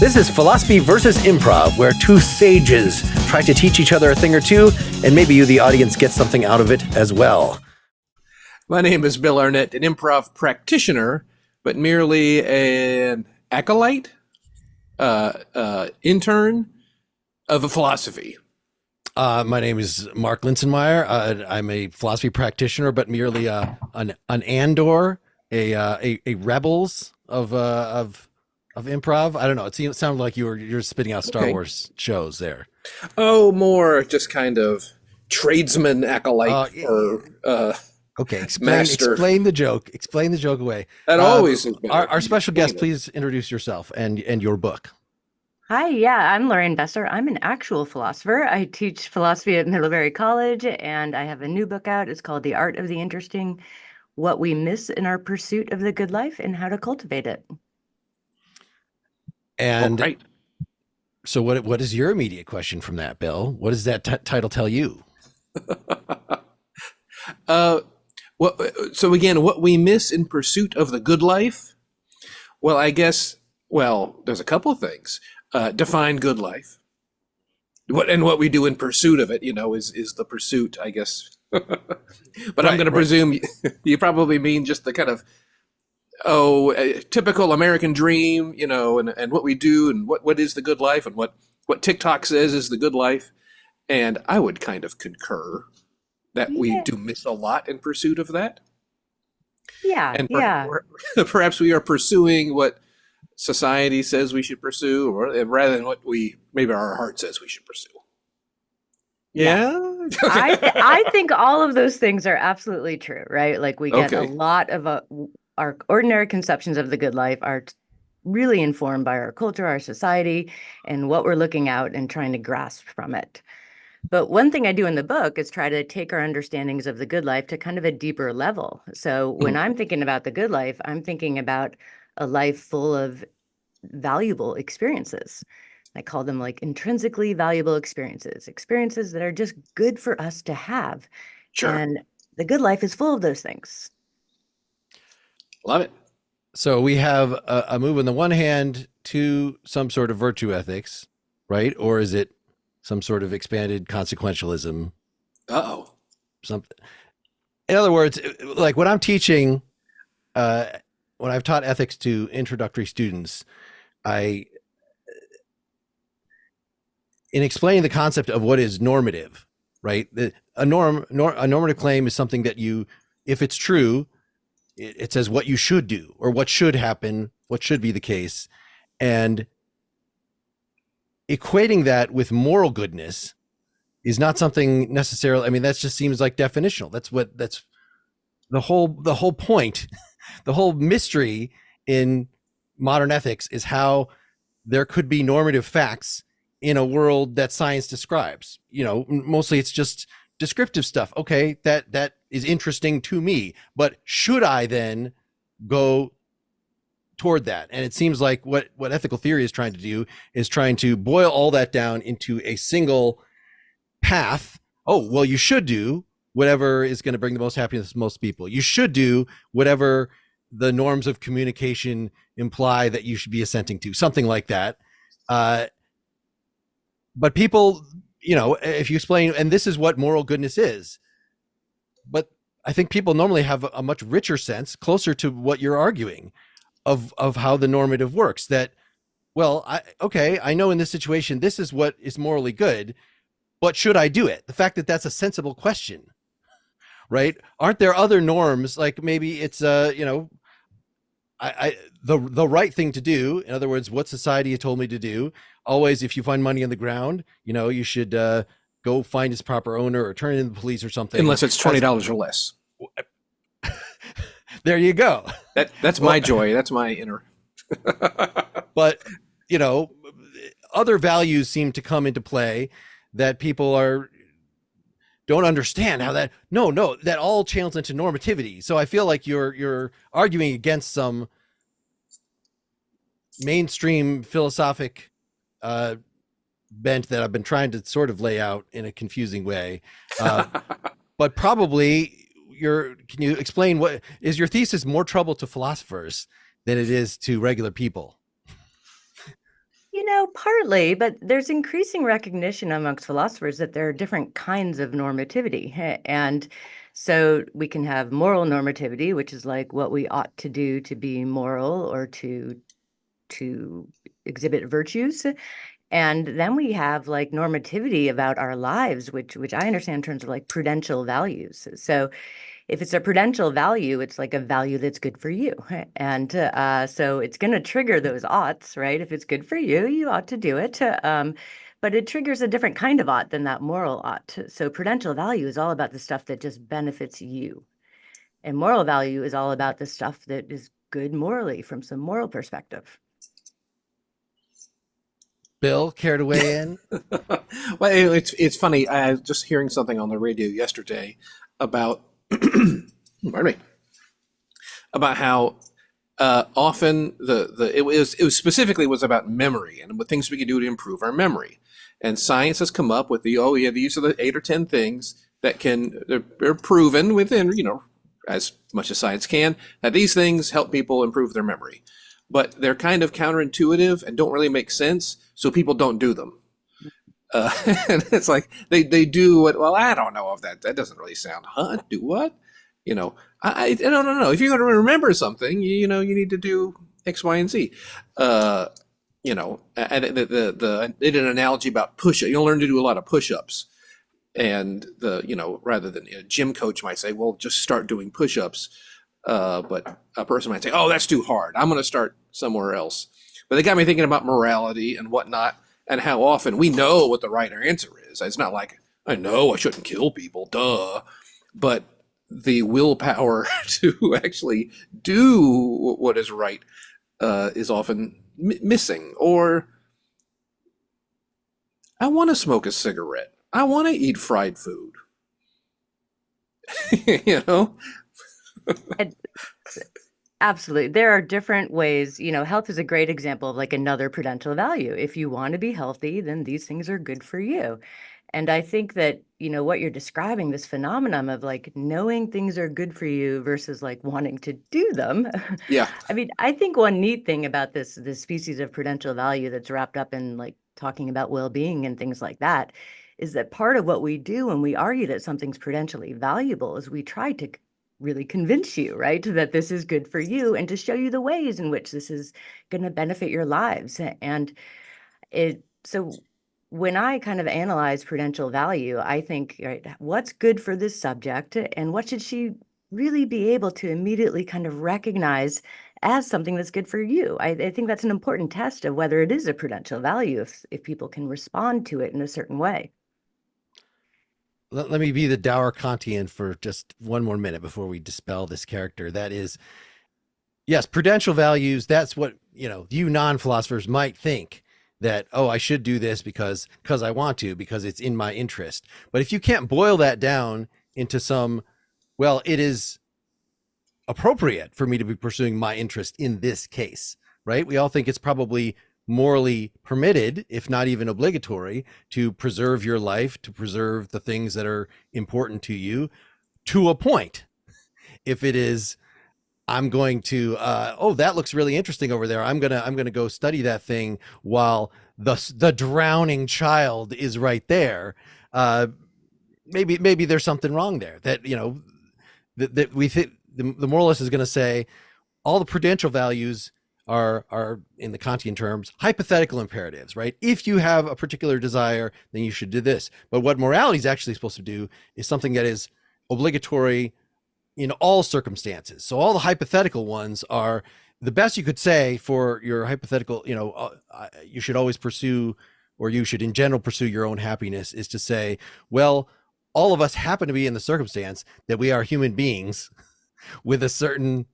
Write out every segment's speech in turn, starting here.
This is Philosophy versus Improv, where two sages try to teach each other a thing or two, and maybe you, the audience, get something out of it as well. My name is Bill Arnett, an improv practitioner, but merely an acolyte, intern of a philosophy. My name is Mark Linsenmeyer. I'm a philosophy practitioner, but merely an Andor, a rebels of improv. I don't know. It sounded like you're spitting out Star Wars shows there. Oh, more just kind of tradesman acolyte Okay, master. Explain the joke. Explain the joke away. That always has been our special guest. Please introduce yourself and your book. Hi, yeah, I'm Lorraine Besser. I'm an actual philosopher. I teach philosophy at Middlebury College, and I have a new book out. It's called The Art of the Interesting: What We Miss in Our Pursuit of the Good Life and How to Cultivate It. And so what is your immediate question from that, Bill? What does that title tell you? So again, what we miss in pursuit of the good life? Well, I guess, there's a couple of things. Define good life. What we do in pursuit of it, is the pursuit, I guess. But I'm going to presume you probably mean just the kind of, a typical American dream, and what we do and what is the good life and what TikTok says is the good life. And I would kind of concur that we do miss a lot in pursuit of that. Yeah, and perhaps we are pursuing what society says we should pursue, rather than what maybe our heart says we should pursue. Yeah. I think all of those things are absolutely true, right? Like we get a lot of our ordinary conceptions of the good life are really informed by our culture, our society, and what we're looking out and trying to grasp from it. But one thing I do in the book is try to take our understandings of the good life to kind of a deeper level. So when I'm thinking about the good life, I'm thinking about a life full of valuable experiences. I call them like intrinsically valuable experiences that are just good for us to have. Sure. And the good life is full of those things. Love it. So we have a move on the one hand to some sort of virtue ethics, right? Or is it some sort of expanded consequentialism? Something. In other words, like when I'm teaching, when I've taught ethics to introductory students, in explaining the concept of what is normative, right? A normative claim is something that if it's true, it says what you should do or what should happen, what should be the case. And equating that with moral goodness is not something necessarily, I mean, that just seems like definitional. That's the whole point. The whole mystery in modern ethics is how there could be normative facts in a world that science describes. Mostly it's just descriptive stuff. Okay, that is interesting to me, but should I then go toward that? And it seems like what ethical theory is trying to do is trying to boil all that down into a single path. Oh, well, you should do whatever is going to bring the most happiness to most people. You should do whatever the norms of communication imply that you should be assenting to, something like that. But people, if you explain, and this is what moral goodness is, but I think people normally have a much richer sense, closer to what you're arguing, of how the normative works. That, I know in this situation, this is what is morally good, but should I do it? The fact that that's a sensible question, right? Aren't there other norms? Like maybe it's, the right thing to do. In other words, what society has told me to do. Always, if you find money on the ground, you should go find its proper owner or turn it in the police or something. Unless it's $20 or less. There you go. That's my joy. That's my inner. But, other values seem to come into play that people don't understand how that all channels into normativity. So I feel like you're arguing against some mainstream philosophic bent that I've been trying to sort of lay out in a confusing way. But probably can you explain what is your thesis more trouble to philosophers than it is to regular people? Partly, but there's increasing recognition amongst philosophers that there are different kinds of normativity. And so we can have moral normativity, which is like what we ought to do to be moral or to exhibit virtues. And then we have like normativity about our lives, which I understand in terms of like prudential values. So if it's a prudential value, it's like a value that's good for you. And so it's going to trigger those oughts, right? If it's good for you, you ought to do it. But it triggers a different kind of ought than that moral ought. So prudential value is all about the stuff that just benefits you. And moral value is all about the stuff that is good morally from some moral perspective. Bill, care to weigh in? Well, it's funny. I was just hearing something on the radio yesterday about, pardon me, about how often it was specifically was about memory and what things we can do to improve our memory. And science has come up with these are the 8 or 10 things that they're proven within, as much as science can, that these things help people improve their memory. But they're kind of counterintuitive and don't really make sense, so people don't do them. And it's like they do what? Well, I don't know if that doesn't really sound. Huh? Do what? I don't know. If you're going to remember something, you need to do X, Y, and Z. And they did an analogy about push-up. You'll learn to do a lot of push-ups, and rather than a gym coach might say, well, just start doing push-ups. But a person might say, oh, that's too hard. I'm going to start somewhere else. But they got me thinking about morality and whatnot, and how often we know what the right answer is. It's not like, I know I shouldn't kill people, duh. But the willpower to actually do what is right is often missing. Or I want to smoke a cigarette. I want to eat fried food. Absolutely. There are different ways, health is a great example of like another prudential value. If you want to be healthy, then these things are good for you. And I think that, what you're describing, this phenomenon of like knowing things are good for you versus like wanting to do them. Yeah. I mean, I think one neat thing about this species of prudential value that's wrapped up in like talking about well-being and things like that is that part of what we do when we argue that something's prudentially valuable is we try to really convince you, right, that this is good for you and to show you the ways in which this is going to benefit your lives. And so when I kind of analyze prudential value, I think, right, what's good for this subject and what should she really be able to immediately kind of recognize as something that's good for you? I think that's an important test of whether it is a prudential value if people can respond to it in a certain way. Let me be the dour Kantian for just one more minute before we dispel this character. That is, yes, prudential values. That's what, you non-philosophers might think that, oh, I should do this because I want to, because it's in my interest. But if you can't boil that down into well, it is appropriate for me to be pursuing my interest in this case, right? We all think it's probably morally permitted, if not even obligatory, to preserve your life, to preserve the things that are important to you to a point. If it is, I'm going to, oh, that looks really interesting over there. I'm gonna go study that thing while the drowning child is right there. Maybe there's something wrong there that, that we think the moralist is going to say all the prudential values are in the Kantian terms, hypothetical imperatives, right? If you have a particular desire, then you should do this. But what morality is actually supposed to do is something that is obligatory in all circumstances. So all the hypothetical ones are the best you could say for your hypothetical, you should always pursue, or you should in general pursue your own happiness, is to say, well, all of us happen to be in the circumstance that we are human beings with a certain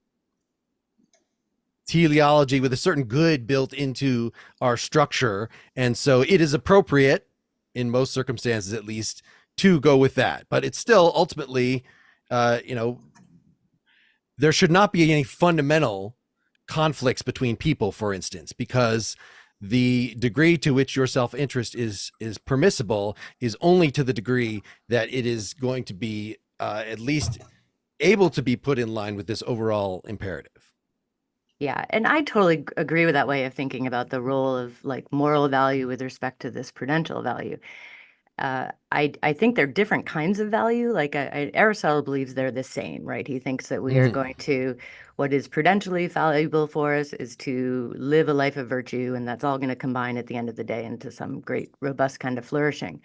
teleology, with a certain good built into our structure. And so it is appropriate, in most circumstances at least, to go with that. But it's still ultimately, there should not be any fundamental conflicts between people, for instance, because the degree to which your self-interest is permissible is only to the degree that it is going to be at least able to be put in line with this overall imperative. Yeah, and I totally agree with that way of thinking about the role of like moral value with respect to this prudential value. I think they're different kinds of value. Like Aristotle believes they're the same, right? He thinks that we are going to, what is prudentially valuable for us is to live a life of virtue, and that's all going to combine at the end of the day into some great, robust kind of flourishing.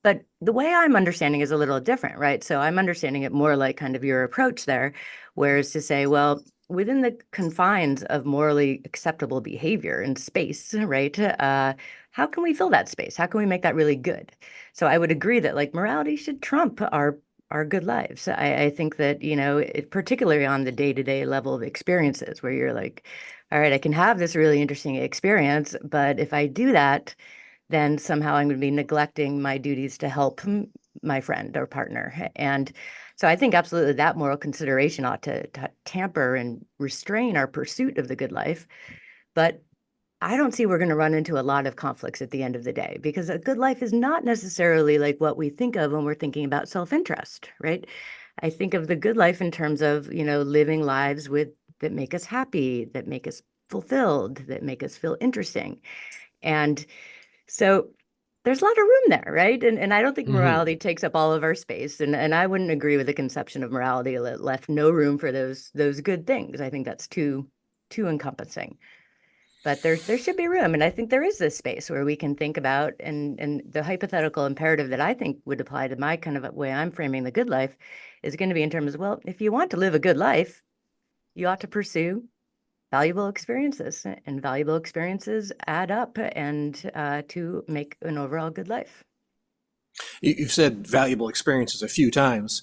But the way I'm understanding is a little different, right? So I'm understanding it more like kind of your approach there, whereas to say, well, within the confines of morally acceptable behavior in space, right? How can we fill that space? How can we make that really good? So I would agree that like morality should trump our good lives. I think that, particularly on the day-to-day level of experiences where you're like, all right, I can have this really interesting experience, but if I do that, then somehow I'm going to be neglecting my duties to help my friend or partner. And so I think absolutely that moral consideration ought to tamper and restrain our pursuit of the good life. But I don't see we're going to run into a lot of conflicts at the end of the day, because a good life is not necessarily like what we think of when we're thinking about self-interest, right? I think of the good life in terms of, living lives that make us happy, that make us fulfilled, that make us feel interesting. And so there's a lot of room there, right? And I don't think morality takes up all of our space. And I wouldn't agree with the conception of morality that left no room for those good things. I think that's too encompassing. But there should be room. And I think there is this space where we can think about, and the hypothetical imperative that I think would apply to my kind of way I'm framing the good life is going to be in terms of, well, if you want to live a good life, you ought to pursue valuable experiences, and valuable experiences add up and to make an overall good life. You've said valuable experiences a few times.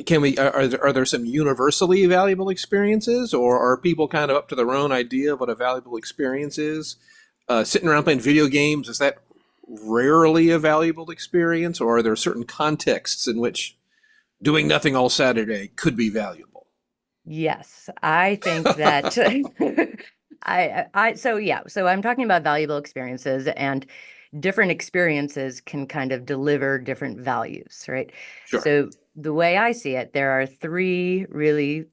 Can we? Are there some universally valuable experiences, or are people kind of up to their own idea of what a valuable experience is? Sitting around playing video games, is that rarely a valuable experience, or are there certain contexts in which doing nothing all Saturday could be valuable? Yes, I think that so I'm talking about valuable experiences, and different experiences can kind of deliver different values, right? Sure. So the way I see it, there are three really,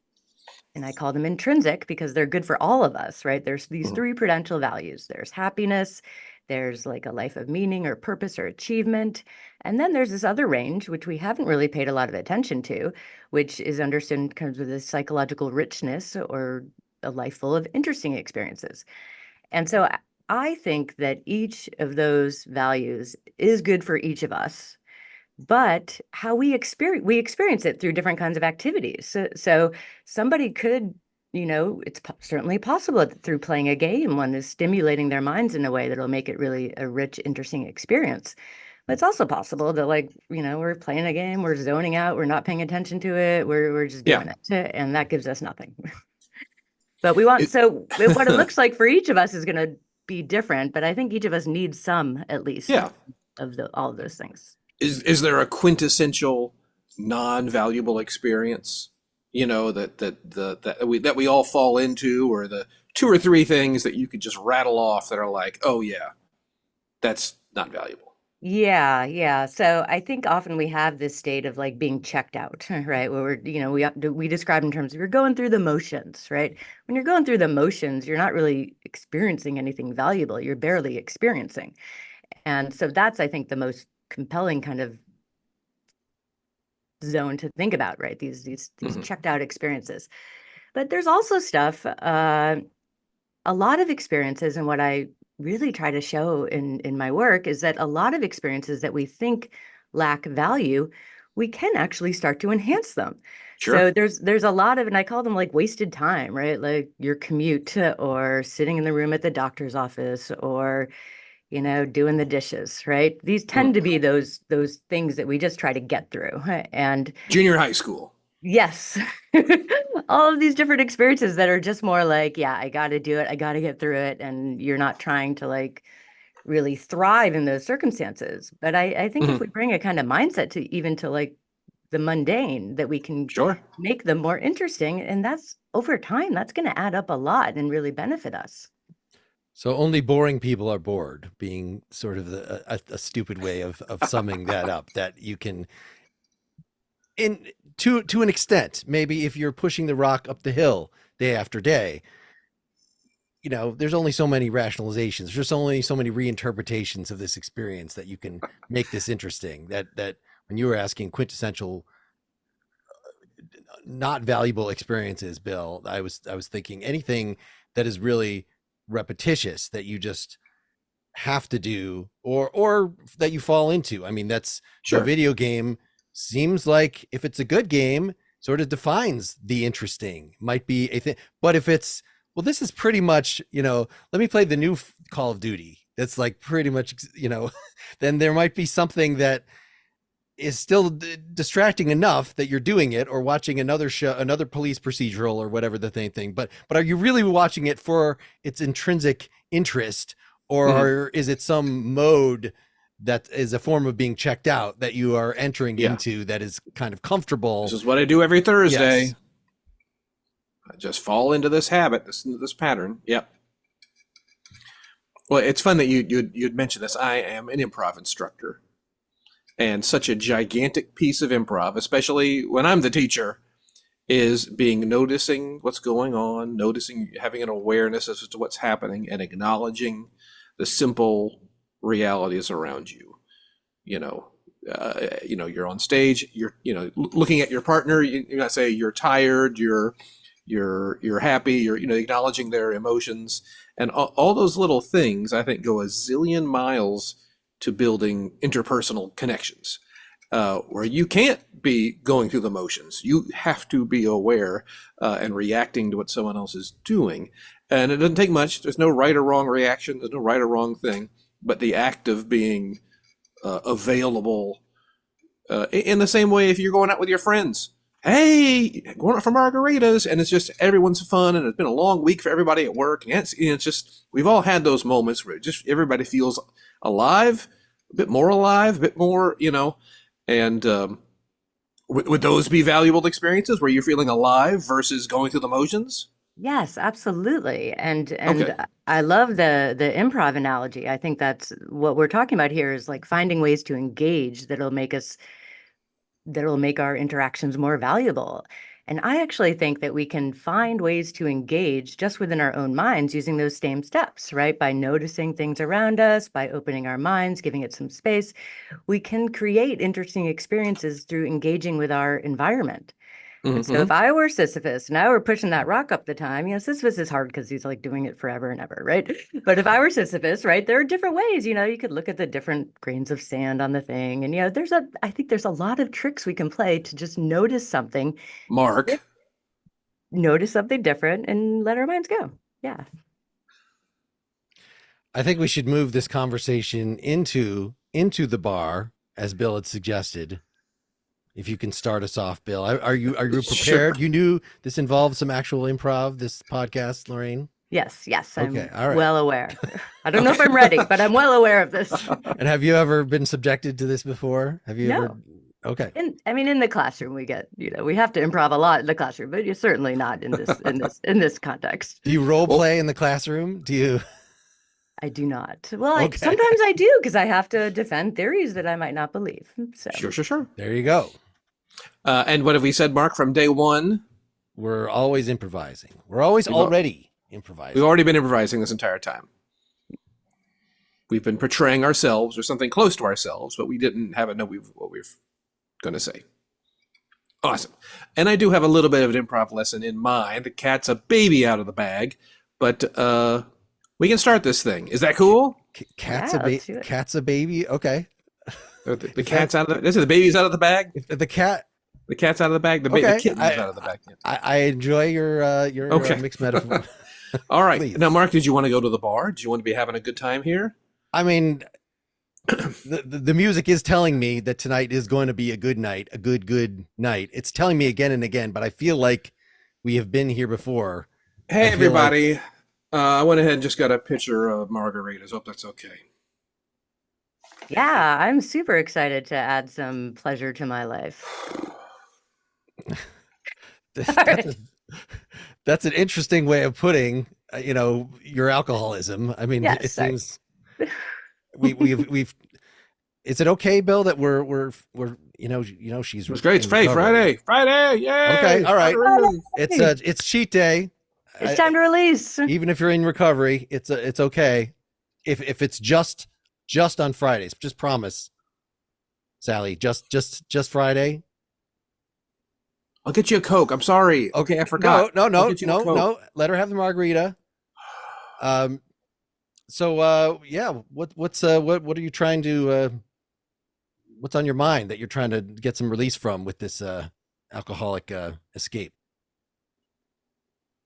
and I call them intrinsic because they're good for all of us, right? There's these three prudential values. There's happiness, there's like a life of meaning or purpose or achievement. And then there's this other range, which we haven't really paid a lot of attention to, which is understood in terms of the psychological richness or a life full of interesting experiences. And so I think that each of those values is good for each of us, but how we experience it through different kinds of activities. So somebody could, it's certainly possible that through playing a game, one is stimulating their minds in a way that'll make it really a rich, interesting experience. But it's also possible that, like, we're playing a game, we're zoning out, we're not paying attention to it, we're just Yeah. doing it, and that gives us nothing. But we want, It- so what it looks like for each of us is going to be different, but I think each of us needs some, at least, yeah. of all of those things. Is there a quintessential non-valuable experience? That we all fall into, or the two or three things that you could just rattle off that are like, oh yeah, that's not valuable. Yeah. So I think often we have this state of like being checked out, right? Where we describe in terms of you're going through the motions, right? When you're going through the motions, you're not really experiencing anything valuable. You're barely experiencing. And so that's, I think, the most compelling kind of zone to think about, right? These checked out experiences. But there's also stuff, a lot of experiences, and what I really try to show in my work is that a lot of experiences that we think lack value, we can actually start to enhance them. Sure. So there's a lot of, and I call them like wasted time, right? Like your commute, or sitting in the room at the doctor's office, or doing the dishes, right? These tend to be those things that we just try to get through. And Junior high school. yes, all of these different experiences that are just more like, yeah, I got to do it. I got to get through it. And you're not trying to like really thrive in those circumstances. But I think if we bring a kind of mindset to even to like the mundane, that we can Sure. make them more interesting. And that's over time, that's going to add up a lot and really benefit us. So only boring people are bored, being sort of a stupid way of summing that up, that you can in to an extent, maybe if you're pushing the rock up the hill day after day, you know, there's only so many rationalizations. There's just only so many reinterpretations of this experience that you can make this interesting. That when you were asking quintessential, not valuable experiences, Bill, I was thinking anything that is really repetitious that you just have to do or that you fall into. I mean, that's Sure. The video game seems like if it's a good game, sort of defines the interesting, might be a thing. But if it's, well, this is pretty much, you know, let me play the new Call of Duty. That's like pretty much, you know, then there might be something that is still distracting enough that you're doing it, or watching another show, another police procedural or whatever the thing. But are you really watching it for its intrinsic interest, or is it some mode that is a form of being checked out that you are entering into that is kind of comfortable? This is what I do every Thursday. Yes. I just fall into this habit, this pattern. Yep. Well, it's fun that you'd mentioned this. I am an improv instructor, and such a gigantic piece of improv, especially when I'm the teacher, is noticing what's going on, having an awareness as to what's happening, and acknowledging the simple realities around you. You're on stage, you're looking at your partner, you gotta say you're tired, you're happy, you're acknowledging their emotions, and all those little things I think go a zillion miles to building interpersonal connections, where you can't be going through the motions. You have to be aware and reacting to what someone else is doing. And it doesn't take much. There's no right or wrong reaction. There's no right or wrong thing. But the act of being available, in the same way if you're going out with your friends. Hey, going out for margaritas, and it's just everyone's fun, and it's been a long week for everybody at work. And it's just, we've all had those moments where just everybody feels alive, a bit more, and would those be valuable experiences where you're feeling alive versus going through the motions? Yes, absolutely. And Okay. I love the improv analogy. I think that's what we're talking about here, is like finding ways to engage that'll make our interactions more valuable. And I actually think that we can find ways to engage just within our own minds using those same steps, right? By noticing things around us, by opening our minds, giving it some space, we can create interesting experiences through engaging with our environment. And so if I were Sisyphus and I were pushing that rock up the time, Sisyphus is hard because he's like doing it forever and ever, right? But if I were Sisyphus, right, there are different ways, you could look at the different grains of sand on the thing. And, I think there's a lot of tricks we can play to just notice something. Notice something different and let our minds go. Yeah. I think we should move this conversation into the bar, as Bill had suggested. If you can start us off, Bill. Are you prepared? Sure. You knew this involved some actual improv, this podcast, Lorraine? Yes. I'm Okay, all right. well aware. I don't know if I'm ready, but I'm well aware of this. And have you ever been subjected to this before? Have you ever? Okay. In the classroom, we get, we have to improv a lot in the classroom, but you're certainly not in this context. Do you role play in the classroom? Do you? I do not. Well, sometimes I do, because I have to defend theories that I might not believe. So. Sure. There you go. And what have we said, Mark, from day one? We're always improvising. We're always already improvising. We've already been improvising this entire time. We've been portraying ourselves or something close to ourselves, but we didn't have what we're going to say. Awesome. And I do have a little bit of an improv lesson in mind. The cat's a baby out of the bag, but we can start this thing. Is that cool? Cat's a baby. Okay. The cat's out of the baby's out of the bag. The cat's out of the bag. The kitten's out of the bag. I enjoy your mixed metaphor. All right. Please. Now, Mark, did you want to go to the bar? Do you want to be having a good time here? I mean, the music is telling me that tonight is going to be a good night, a good night. It's telling me again and again, but I feel like we have been here before. Hey, everybody. I went ahead and just got a pitcher of margaritas. Hope that's okay. Yeah, I'm super excited to add some pleasure to my life. That's an interesting way of putting, your alcoholism. I mean, it seems we've. Is it okay, Bill, that we're she's. It was great. It's Friday. Yay! Okay, all right. Friday. It's cheat day. It's time to release. Even if you're in recovery, it's okay. If it's just on Fridays, just promise, Sally, just Friday. I'll get you a Coke. I'm sorry. Okay, I forgot. No. Let her have the margarita. So yeah, what are you trying to what's on your mind that you're trying to get some release from with this alcoholic escape?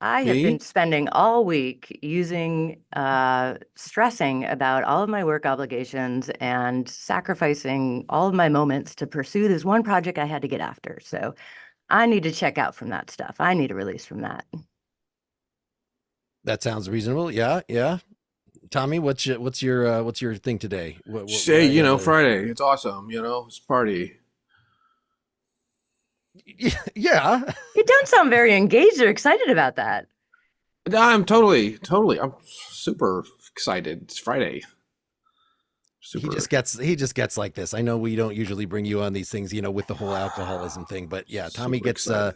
I have been spending all week stressing about all of my work obligations and sacrificing all of my moments to pursue this one project I had to get after. So I need to check out from that stuff. I need a release from that. That sounds reasonable. Yeah. Tommy, what's your thing today? Say, Friday. It's awesome. It's party. Yeah. You don't sound very engaged or excited about that. I'm totally. I'm super excited. It's Friday. Super. He just gets like this. I know we don't usually bring you on these things, with the whole alcoholism thing, but yeah, Tommy gets I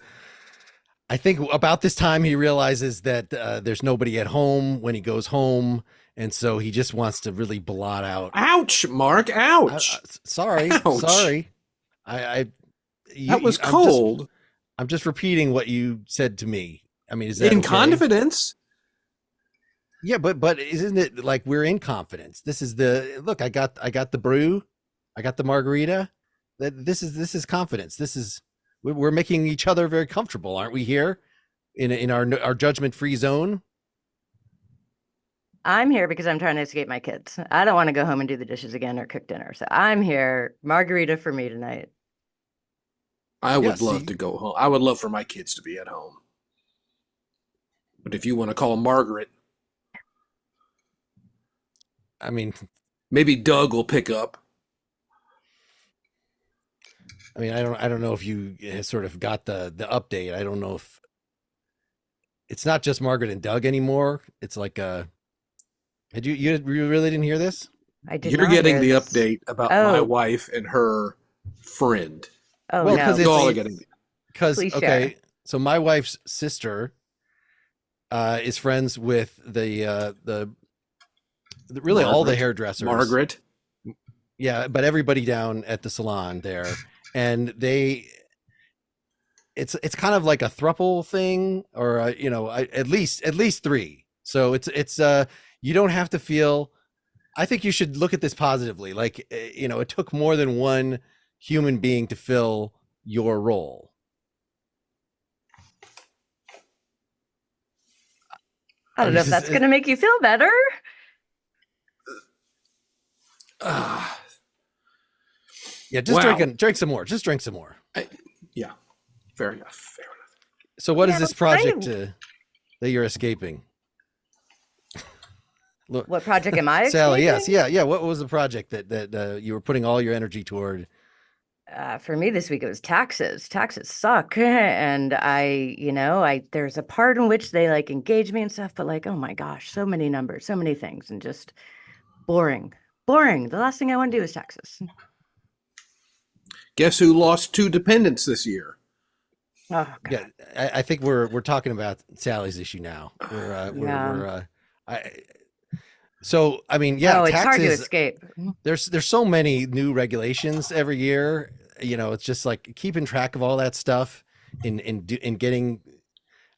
think about this time he realizes that there's nobody at home when he goes home, and so he just wants to really blot out. Ouch, Mark! Ouch. Sorry. That was cold. I'm just repeating what you said to me. I mean, is that in confidence? Yeah, but isn't it like we're in confidence? This is look. I got the brew, I got the margarita. This is confidence. We're making each other very comfortable, aren't we? Here, in our judgment-free zone. I'm here because I'm trying to escape my kids. I don't want to go home and do the dishes again or cook dinner. So I'm here. Margarita for me tonight. I would love to go home. I would love for my kids to be at home. But if you want to call Margaret, I mean, maybe Doug will pick up. I mean, I don't know if you sort of got the update. I don't know if it's not just Margaret and Doug anymore. It's like you really didn't hear this? I did. You're getting the update about my wife and her friend. Oh, well, because no. All are getting okay. So my wife's sister is friends with the really Margaret. All the hairdressers. Margaret. Yeah, but everybody down at the salon there, and it's kind of like a throuple thing, or at least three. So it's you don't have to feel. I think you should look at this positively. Like it took more than one human being to fill your role. I don't know if that's going to make you feel better. Yeah, just drink some more. Just drink some more. Yeah, fair enough. So what is this project that you're escaping? Look, what project am I escaping? Sally, yes. Yeah. What was the project that you were putting all your energy toward? For me this week, it was taxes. Taxes suck. And there's a part in which they like engage me and stuff, but like, oh my gosh, so many numbers, so many things, and just boring. The last thing I want to do is taxes. Guess who lost 2 dependents this year? Oh, God. Yeah, I think we're talking about Sally's issue now. So I mean, yeah, it's taxes, hard to escape. There's so many new regulations every year. It's just like keeping track of all that stuff in getting,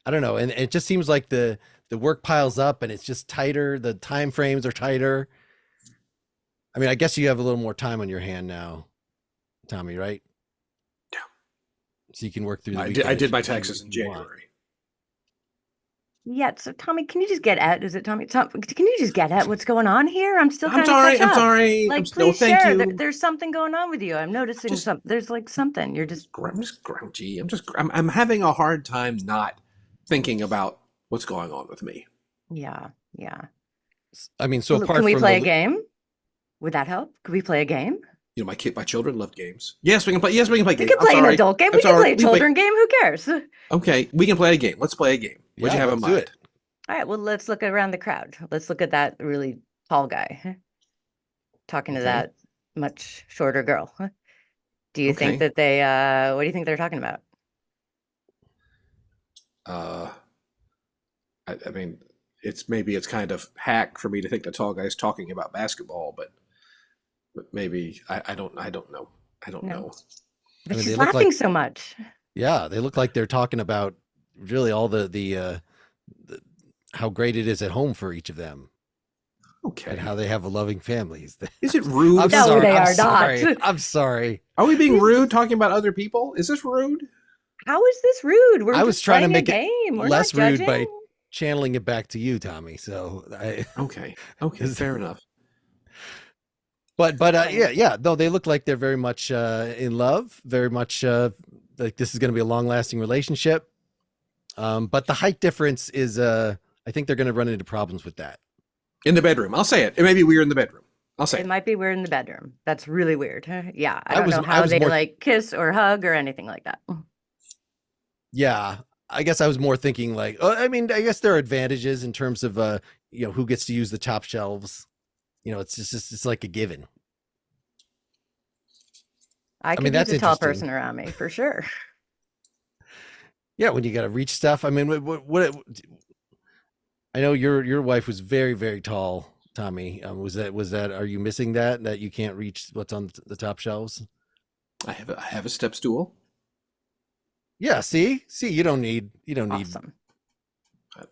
I don't know, and it just seems like the work piles up and it's just tighter. The time frames are tighter. I mean, I guess you have a little more time on your hand now, Tommy, right? Yeah. So you can work through the weekend. I did my taxes in January. Yeah, so Tommy, can you just get at? Is it Tommy? Can you just get at what's going on here? I'm still. I'm sorry. Like, please share. There's something going on with you. I'm noticing something. There's like something. You're just. I'm just grouchy. I'm having a hard time not thinking about what's going on with me. Yeah. I mean, so apart can we from play a game? Would that help? Could we play a game? My children love games. Yes, we can play. Yes, we can play games. We can play an adult game. We can play a children game. Who cares? Okay, we can play a game. Let's play a game. What do you have in mind? Do it. All right. Well, let's look around the crowd. Let's look at that really tall guy talking to that much shorter girl. Do you think that they, what do you think they're talking about? I mean, it's kind of hack for me to think the tall guy's talking about basketball, but maybe I don't know. I don't know. But I mean, she's they look laughing like, so much. yeah, they look like they're talking about really all the how great it is at home for each of them. Okay. And how they have a loving families. Is it rude? I'm No, sorry. they I'm are sorry. not. I'm sorry. Are we being rude talking about other people? Is this rude? How is this rude? We're I was just trying to playing a make it game. We're less not rude judging. by channeling it back to you, Tommy. So Okay, fair enough. But yeah. No, they look like they're very much in love. Very much like this is going to be a long-lasting relationship. But the height difference is, I think they're going to run into problems with that. In the bedroom, I'll say it. It may be weird in the bedroom. I'll say it might be weird in the bedroom. That's really weird. Yeah, I don't know I how was they more, like kiss or hug or anything like that. yeah, I guess I was more thinking like, I mean, I guess there are advantages in terms of, who gets to use the top shelves. It's just it's like a given. I could use a tall person around me for sure. Yeah, when you got to reach stuff. I mean, what I know your wife was very, very tall, Tommy. Was that? Are you missing that you can't reach what's on the top shelves? I have a step stool. Yeah. See, you don't need. Awesome.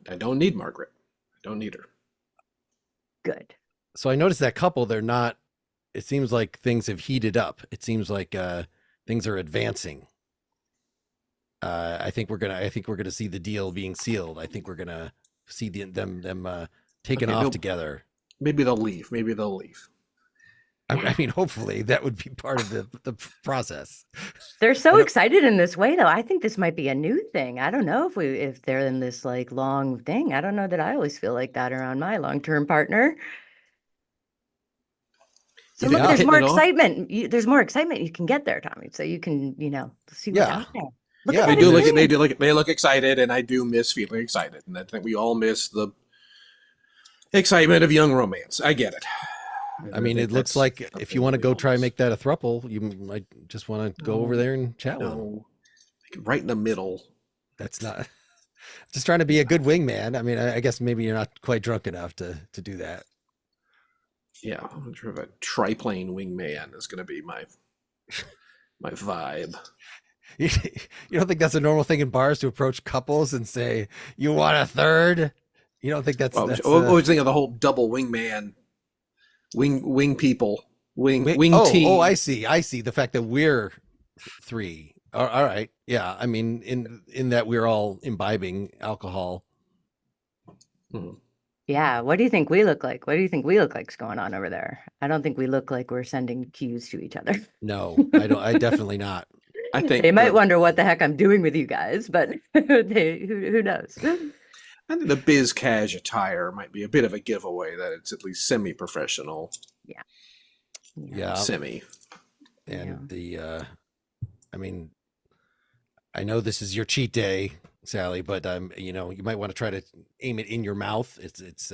I don't need Margaret. I don't need her. Good. So I noticed that couple. They're not. It seems like things have heated up. It seems like things are advancing. I think we're gonna see the deal being sealed. I think we're gonna see them taken off together. Maybe they'll leave. I mean, hopefully that would be part of the process. They're so excited in this way, though. I think this might be a new thing. I don't know if they're in this like long thing. I don't know that I always feel like that around my long-term partner. So look, there's more excitement. There's more excitement you can get there, Tommy. So you can, see what's out there. They look excited, and I do miss feeling excited, and I think we all miss the excitement of young romance. I get it. I mean, it looks like if you want to go try and make that a throuple, you might just want to go over there and chat with them. Right in the middle. That's not just trying to be a good wingman. I mean, I guess maybe you're not quite drunk enough to do that. Yeah, I'm sure a triplane wingman is going to be my vibe. You don't think that's a normal thing in bars to approach couples and say, "You want a third?" You don't think that's? I always think of the whole double wingman, wing people, wing team. Oh, I see. The fact that we're three. All right, yeah. I mean, in that we're all imbibing alcohol. Hmm. Yeah. What do you think we look like? What do you think we look like's going on over there? I don't think we look like we're sending cues to each other. No, I don't. I definitely not. I think they might wonder what the heck I'm doing with you guys, but who knows? I think the biz cash attire might be a bit of a giveaway that it's at least semi-professional. Yeah. Semi. And I mean, I know this is your cheat day, Sally, but you might want to try to aim it in your mouth. It's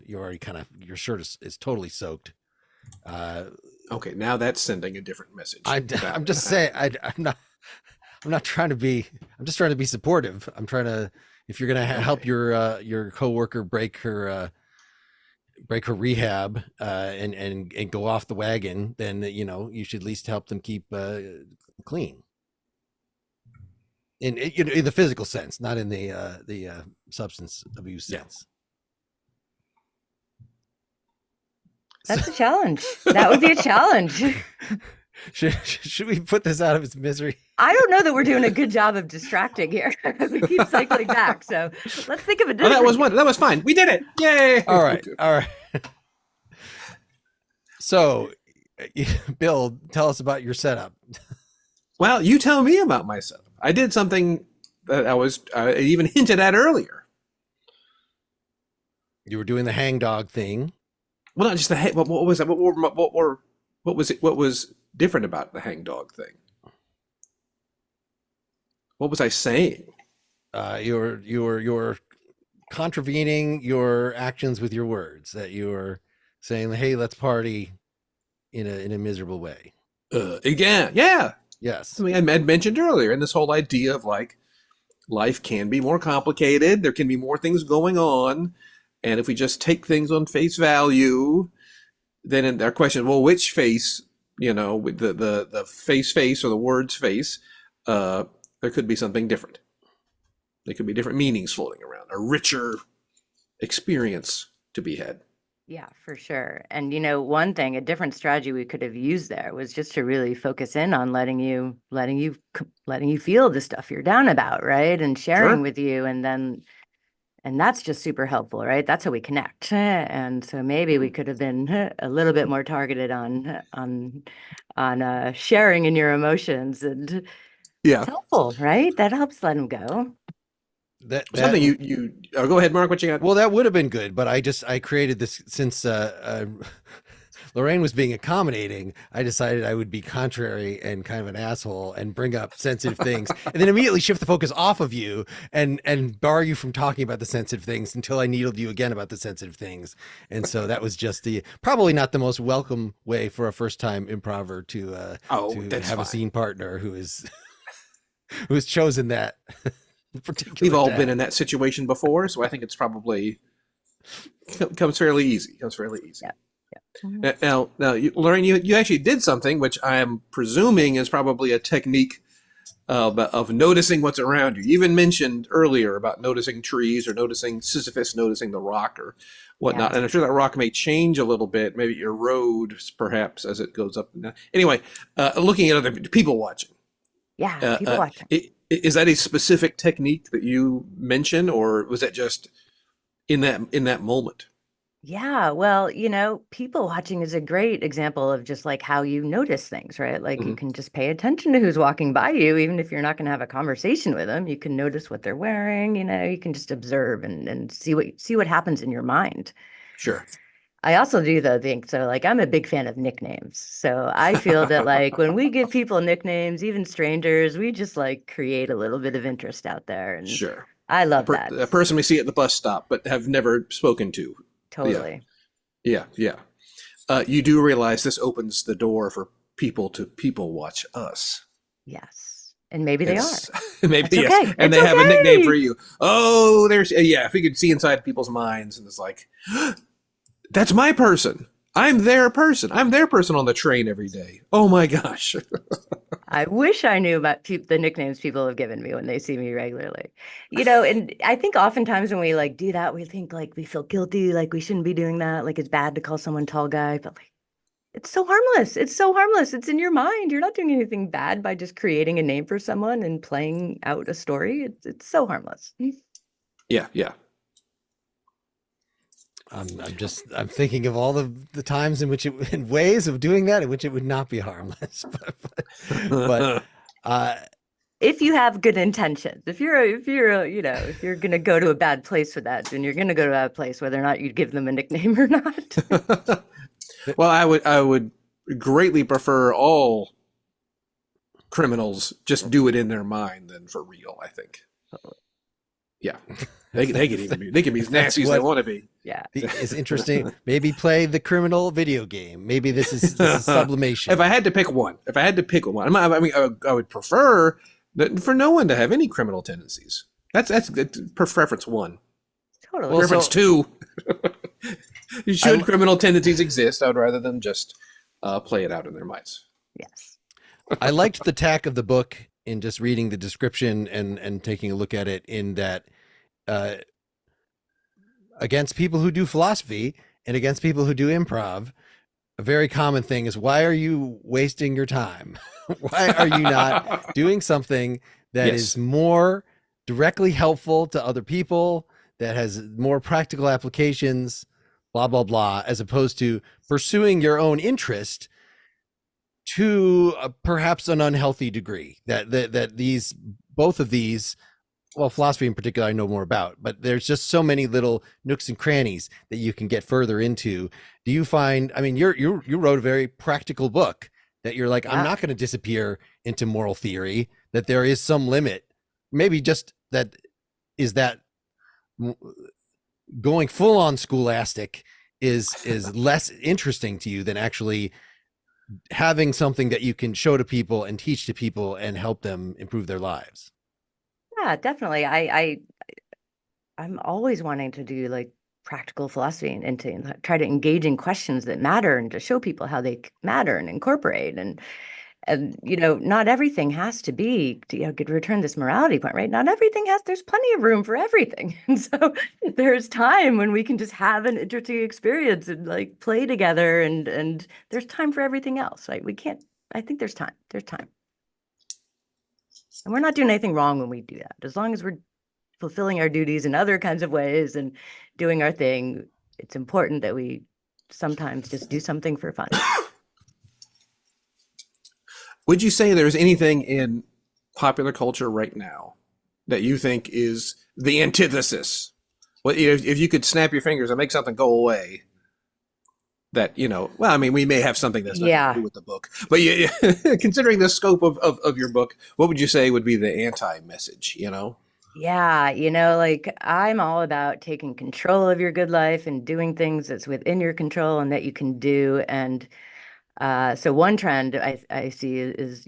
you're already your shirt is totally soaked. Okay, now that's sending a different message. I'm just saying I'm not trying to be. I'm just trying to be supportive. I'm trying to. If you're gonna help your coworker break her rehab and go off the wagon, then you should at least help them keep clean. In the physical sense, not in the substance abuse sense. That's a challenge. That would be a challenge. Should we put this out of its misery? I don't know that we're doing a good job of distracting here. We keep cycling back. So let's think of a different. That was fine. We did it. Yay. All right. So, Bill, tell us about your setup. Well, you tell me about my setup. I did something that I even hinted at earlier. You were doing the hangdog thing. Well, not just the what was that? What was it? What was different about the hangdog thing? What was I saying? You're contravening your actions with your words. That you're saying, "Hey, let's party," in a miserable way. Again, yeah. Yes. Something I had mentioned earlier, and this whole idea of like life can be more complicated. There can be more things going on. And if we just take things on face value, then our question, well, which face, with the face or the words face, there could be something different. There could be different meanings floating around, a richer experience to be had. Yeah, for sure. And one thing, a different strategy we could have used there was just to really focus in on letting you feel the stuff you're down about, right? And sharing Sure. with you, and that's just super helpful, right? That's how we connect. And so maybe we could have been a little bit more targeted on sharing in your emotions, and Yeah. it's helpful, right? That helps let them go. Something you go ahead, Mark, what you got? Well, that would have been good, but I created this since Lorraine was being accommodating. I decided I would be contrary and kind of an asshole and bring up sensitive things, and then immediately shift the focus off of you and bar you from talking about the sensitive things until I needled you again about the sensitive things. And so that was just probably not the most welcome way for a first time improver to have a scene partner who's chosen that. We've all been in that situation before, so I think it's probably comes fairly easy. Yeah. Now, Lorraine, you actually did something which I am presuming is probably a technique of noticing what's around you. You even mentioned earlier about noticing trees or noticing Sisyphus, noticing the rock or whatnot. Yeah. And I'm sure that rock may change a little bit, maybe your road perhaps as it goes up and down. Anyway, looking at other people watching. Yeah, people watching. Is that a specific technique that you mentioned, or was that just in that moment? Yeah, well, people watching is a great example of just like how you notice things, right? Like you can just pay attention to who's walking by you, even if you're not going to have a conversation with them. You can notice what they're wearing, you can just observe and see what happens in your mind. Sure. I also do though think so, like I'm a big fan of nicknames. So I feel that like when we give people nicknames, even strangers, we just like create a little bit of interest out there. And Sure. I love that. A person we see at the bus stop but have never spoken to. Totally. Yeah. You do realize this opens the door for people to people watch us. Yes. And maybe they are. Maybe That's yes. okay. And It's they have a nickname okay. for you. Oh, if we could see inside people's minds and it's like, that's my person. I'm their person. I'm their person on the train every day. Oh my gosh. I wish I knew about the nicknames people have given me when they see me regularly. And I think oftentimes when we like do that, we think like we feel guilty, like we shouldn't be doing that, like it's bad to call someone tall guy, but like it's so harmless. It's so harmless. It's in your mind. You're not doing anything bad by just creating a name for someone and playing out a story. It's so harmless. Yeah. I'm thinking of all the times in which in ways of doing that in which it would not be harmless, but if you have good intentions, if you're gonna go to a bad place for that, then you're gonna go to a bad place whether or not you give them a nickname or not. Well, I would greatly prefer all criminals just do it in their mind than for real, I think. Yeah. They can be as nasty as they want to be. Yeah. It's interesting. Maybe play the criminal video game. Maybe this is sublimation. If I had to pick one, I would prefer for no one to have any criminal tendencies. That's preference one. Totally. Preference two. Should criminal tendencies exist, I would rather them just play it out in their minds. Yes. I liked the tack of the book in just reading the description and taking a look at it in that against people who do philosophy and against people who do improv, a very common thing is, why are you wasting your time? Why are you not doing something that is more directly helpful to other people, that has more practical applications, blah, blah, blah, as opposed to pursuing your own interest to perhaps an unhealthy degree that both of these, well, philosophy in particular, I know more about, but there's just so many little nooks and crannies that you can get further into. Do you find, you wrote a very practical book that you're like, I'm not going to disappear into moral theory, that there is some limit. Maybe just that going full on scholastic is less interesting to you than actually having something that you can show to people and teach to people and help them improve their lives. Yeah, definitely. I'm always wanting to do like practical philosophy and to try to engage in questions that matter and to show people how they matter and incorporate and not everything has to be to return this morality point, right? Not everything there's plenty of room for everything. And so there's time when we can just have an interesting experience and like play together and there's time for everything else, right? I think there's time. And we're not doing anything wrong when we do that. As long as we're fulfilling our duties in other kinds of ways and doing our thing, it's important that we sometimes just do something for fun. Would you say there's anything in popular culture right now that you think is the antithesis? Well, if you could snap your fingers and make something go away, that, well, I mean, we may have something that's nothing to do with the book, but considering the scope of your book, what would you say would be the anti-message, Yeah, like I'm all about taking control of your good life and doing things that's within your control and that you can do. And so one trend I see is,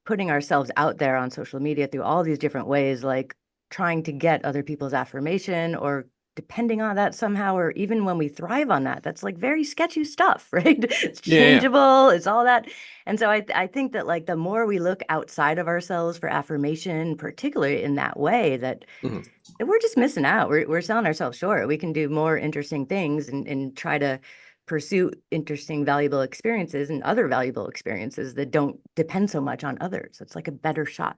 putting ourselves out there on social media through all these different ways, like trying to get other people's affirmation or depending on that somehow, or even when we thrive on that, that's like very sketchy stuff, right? It's changeable, it's all that. And so I think that like the more we look outside of ourselves for affirmation, particularly in that way, that we're just missing out. We're selling ourselves short. We can do more interesting things and try to pursue interesting, valuable experiences and other valuable experiences that don't depend so much on others. It's like a better shot.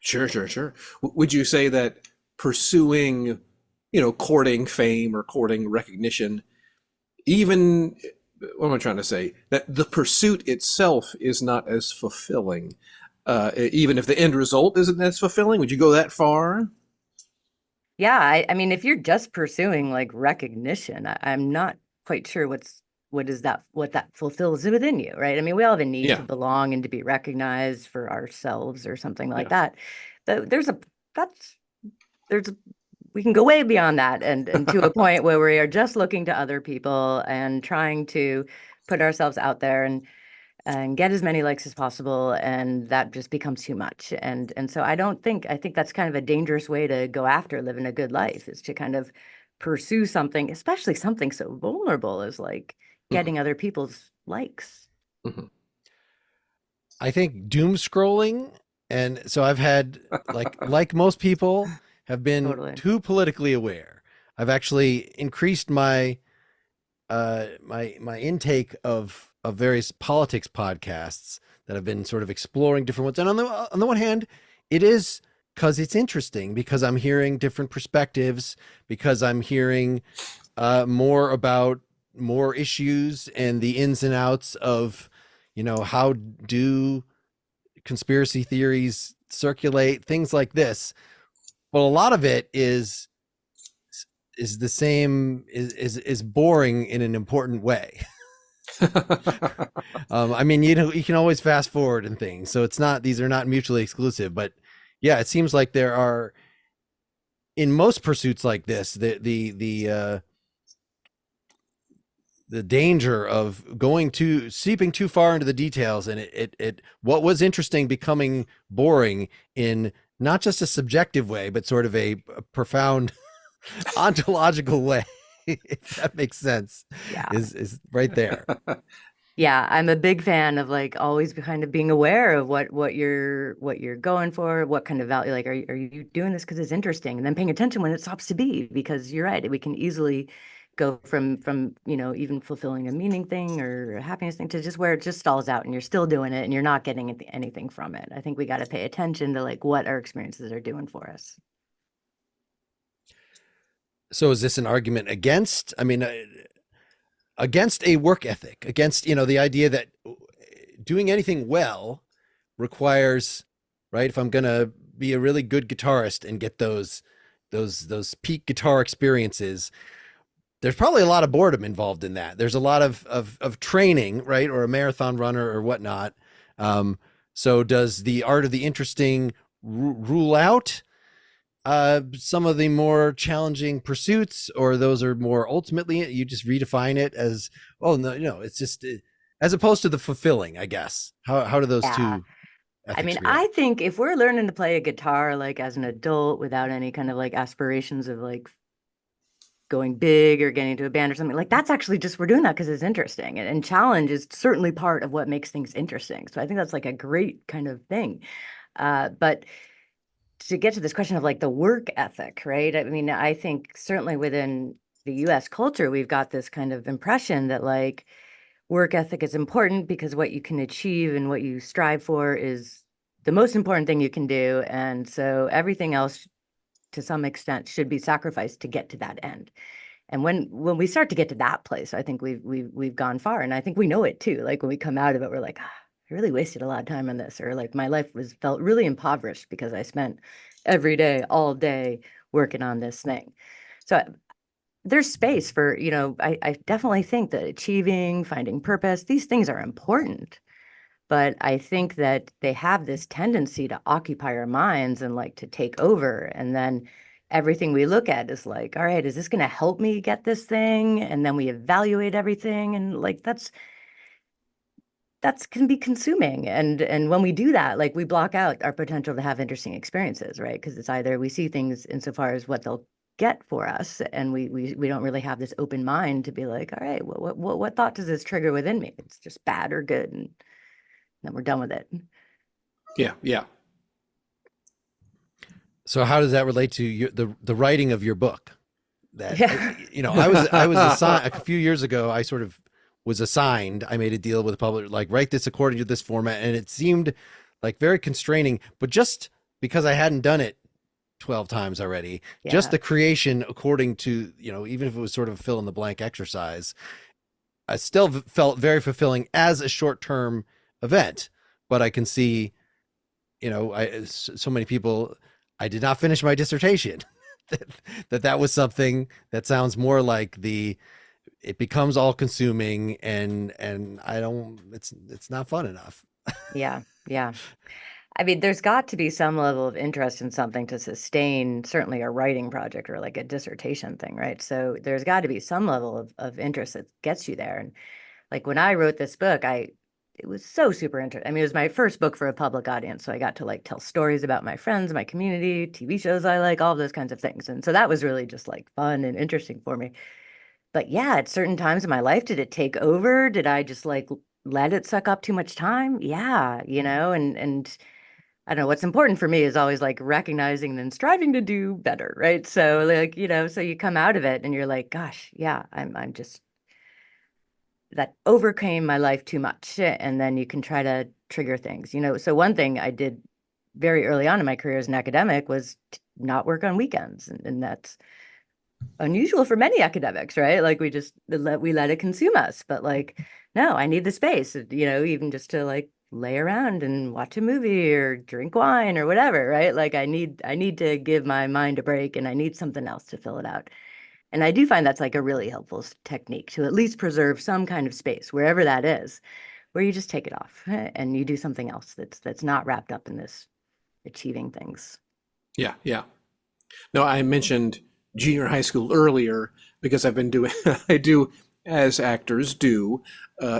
Sure. Would you say that pursuing, courting fame or courting recognition, even, what am I trying to say? That the pursuit itself is not as fulfilling, even if the end result isn't as fulfilling? Would you go that far? Yeah, I mean, if you're just pursuing like recognition, I'm not quite sure what that fulfills within you, right? I mean, we all have a need to belong and to be recognized for ourselves or something like that. But we can go way beyond that and to a point where we are just looking to other people and trying to put ourselves out there and get as many likes as possible, and that just becomes too much. And so I think that's kind of a dangerous way to go after living a good life, is to kind of pursue something, especially something so vulnerable as like getting other people's likes. I think doom scrolling, and so I've had like most people have been too politically aware. I've actually increased my my intake of various politics podcasts that have been sort of exploring different ones. And on the one hand, it is because it's interesting, because I'm hearing different perspectives, because I'm hearing more about more issues and the ins and outs of, how do conspiracy theories circulate, things like this. Well, a lot of it is the same, is boring in an important way. I mean, you can always fast forward and things, so these are not mutually exclusive. But yeah, it seems like there are, in most pursuits like this, the danger of seeping too far into the details, and it what was interesting becoming boring in not just a subjective way, but sort of a profound ontological way, if that makes sense. Is right there. Yeah, I'm a big fan of like always kind of being aware of what you're going for, what kind of value, like are you doing this because it's interesting, and then paying attention when it stops to be, because you're right, we can easily go from even fulfilling a meaning thing or a happiness thing to just where it just stalls out and you're still doing it and you're not getting anything from it. I think we got to pay attention to like what our experiences are doing for us. So is this an argument against, against a work ethic, against, the idea that doing anything well requires, right? If I'm going to be a really good guitarist and get those peak guitar experiences, there's probably a lot of boredom involved in that. There's a lot of training, right? Or a marathon runner or whatnot. So does the art of the interesting rule out some of the more challenging pursuits, or those are more ultimately, you just redefine it as, oh no, it's just as opposed to the fulfilling, I guess. How do those two I ethics mean, relate? I think if we're learning to play a guitar like as an adult without any kind of like aspirations of like going big or getting into a band or something, like that's actually just we're doing that because it's interesting. And challenge is certainly part of what makes things interesting. So I think that's like a great kind of thing. But to get to this question of like the work ethic, right? I mean, I think certainly within the US culture, we've got this kind of impression that like work ethic is important because what you can achieve and what you strive for is the most important thing you can do. And so everything else to some extent should be sacrificed to get to that end. And when we start to get to that place, I think we've gone far. And I think we know it too. Like when we come out of it, we're like, I really wasted a lot of time on this, or like my life felt really impoverished because I spent every day, all day working on this thing. So there's space for, I definitely think that achieving, finding purpose, these things are important. But I think that they have this tendency to occupy our minds and like to take over. And then everything we look at is like, all right, is this going to help me get this thing? And then we evaluate everything. And like that's can be consuming. And when we do that, like we block out our potential to have interesting experiences, right? Because it's either we see things insofar as what they'll get for us, and we don't really have this open mind to be like, all right, what thought does this trigger within me? It's just bad or good, and then we're done with it. Yeah. So how does that relate to the writing of your book? That Yeah. I was assigned a few years ago. I sort of was assigned. I made a deal with a publisher, like write this according to this format, and it seemed like very constraining. But just because I hadn't done it 12 times already, just the creation according to even if it was sort of a fill in the blank exercise, I still felt very fulfilling as a short-term event. But I can see, so many people, I did not finish my dissertation. that was something that sounds more like it becomes all consuming and it's not fun enough. Yeah. I mean, there's got to be some level of interest in something to sustain certainly a writing project or like a dissertation thing, right? So there's got to be some level of interest that gets you there. And like when I wrote this book, it was so super interesting. I mean, it was my first book for a public audience. So I got to like tell stories about my friends, my community, TV shows I like, all those kinds of things. And so that was really just like fun and interesting for me. But yeah, at certain times in my life, did it take over? Did I just like let it suck up too much time? Yeah, and I don't know, what's important for me is always like recognizing and striving to do better, right? So like, so you come out of it and you're like, gosh, yeah, I'm just that overcame my life too much. And then you can try to trigger things, So one thing I did very early on in my career as an academic was not work on weekends. And that's unusual for many academics, right? Like we let it consume us. But like, no, I need the space, even just to like lay around and watch a movie or drink wine or whatever, right? Like I need to give my mind a break and I need something else to fill it out. And I do find that's like a really helpful technique to at least preserve some kind of space, wherever that is, where you just take it off and you do something else that's not wrapped up in this achieving things. Yeah. No, I mentioned junior high school earlier because I've been doing, I do, as actors do,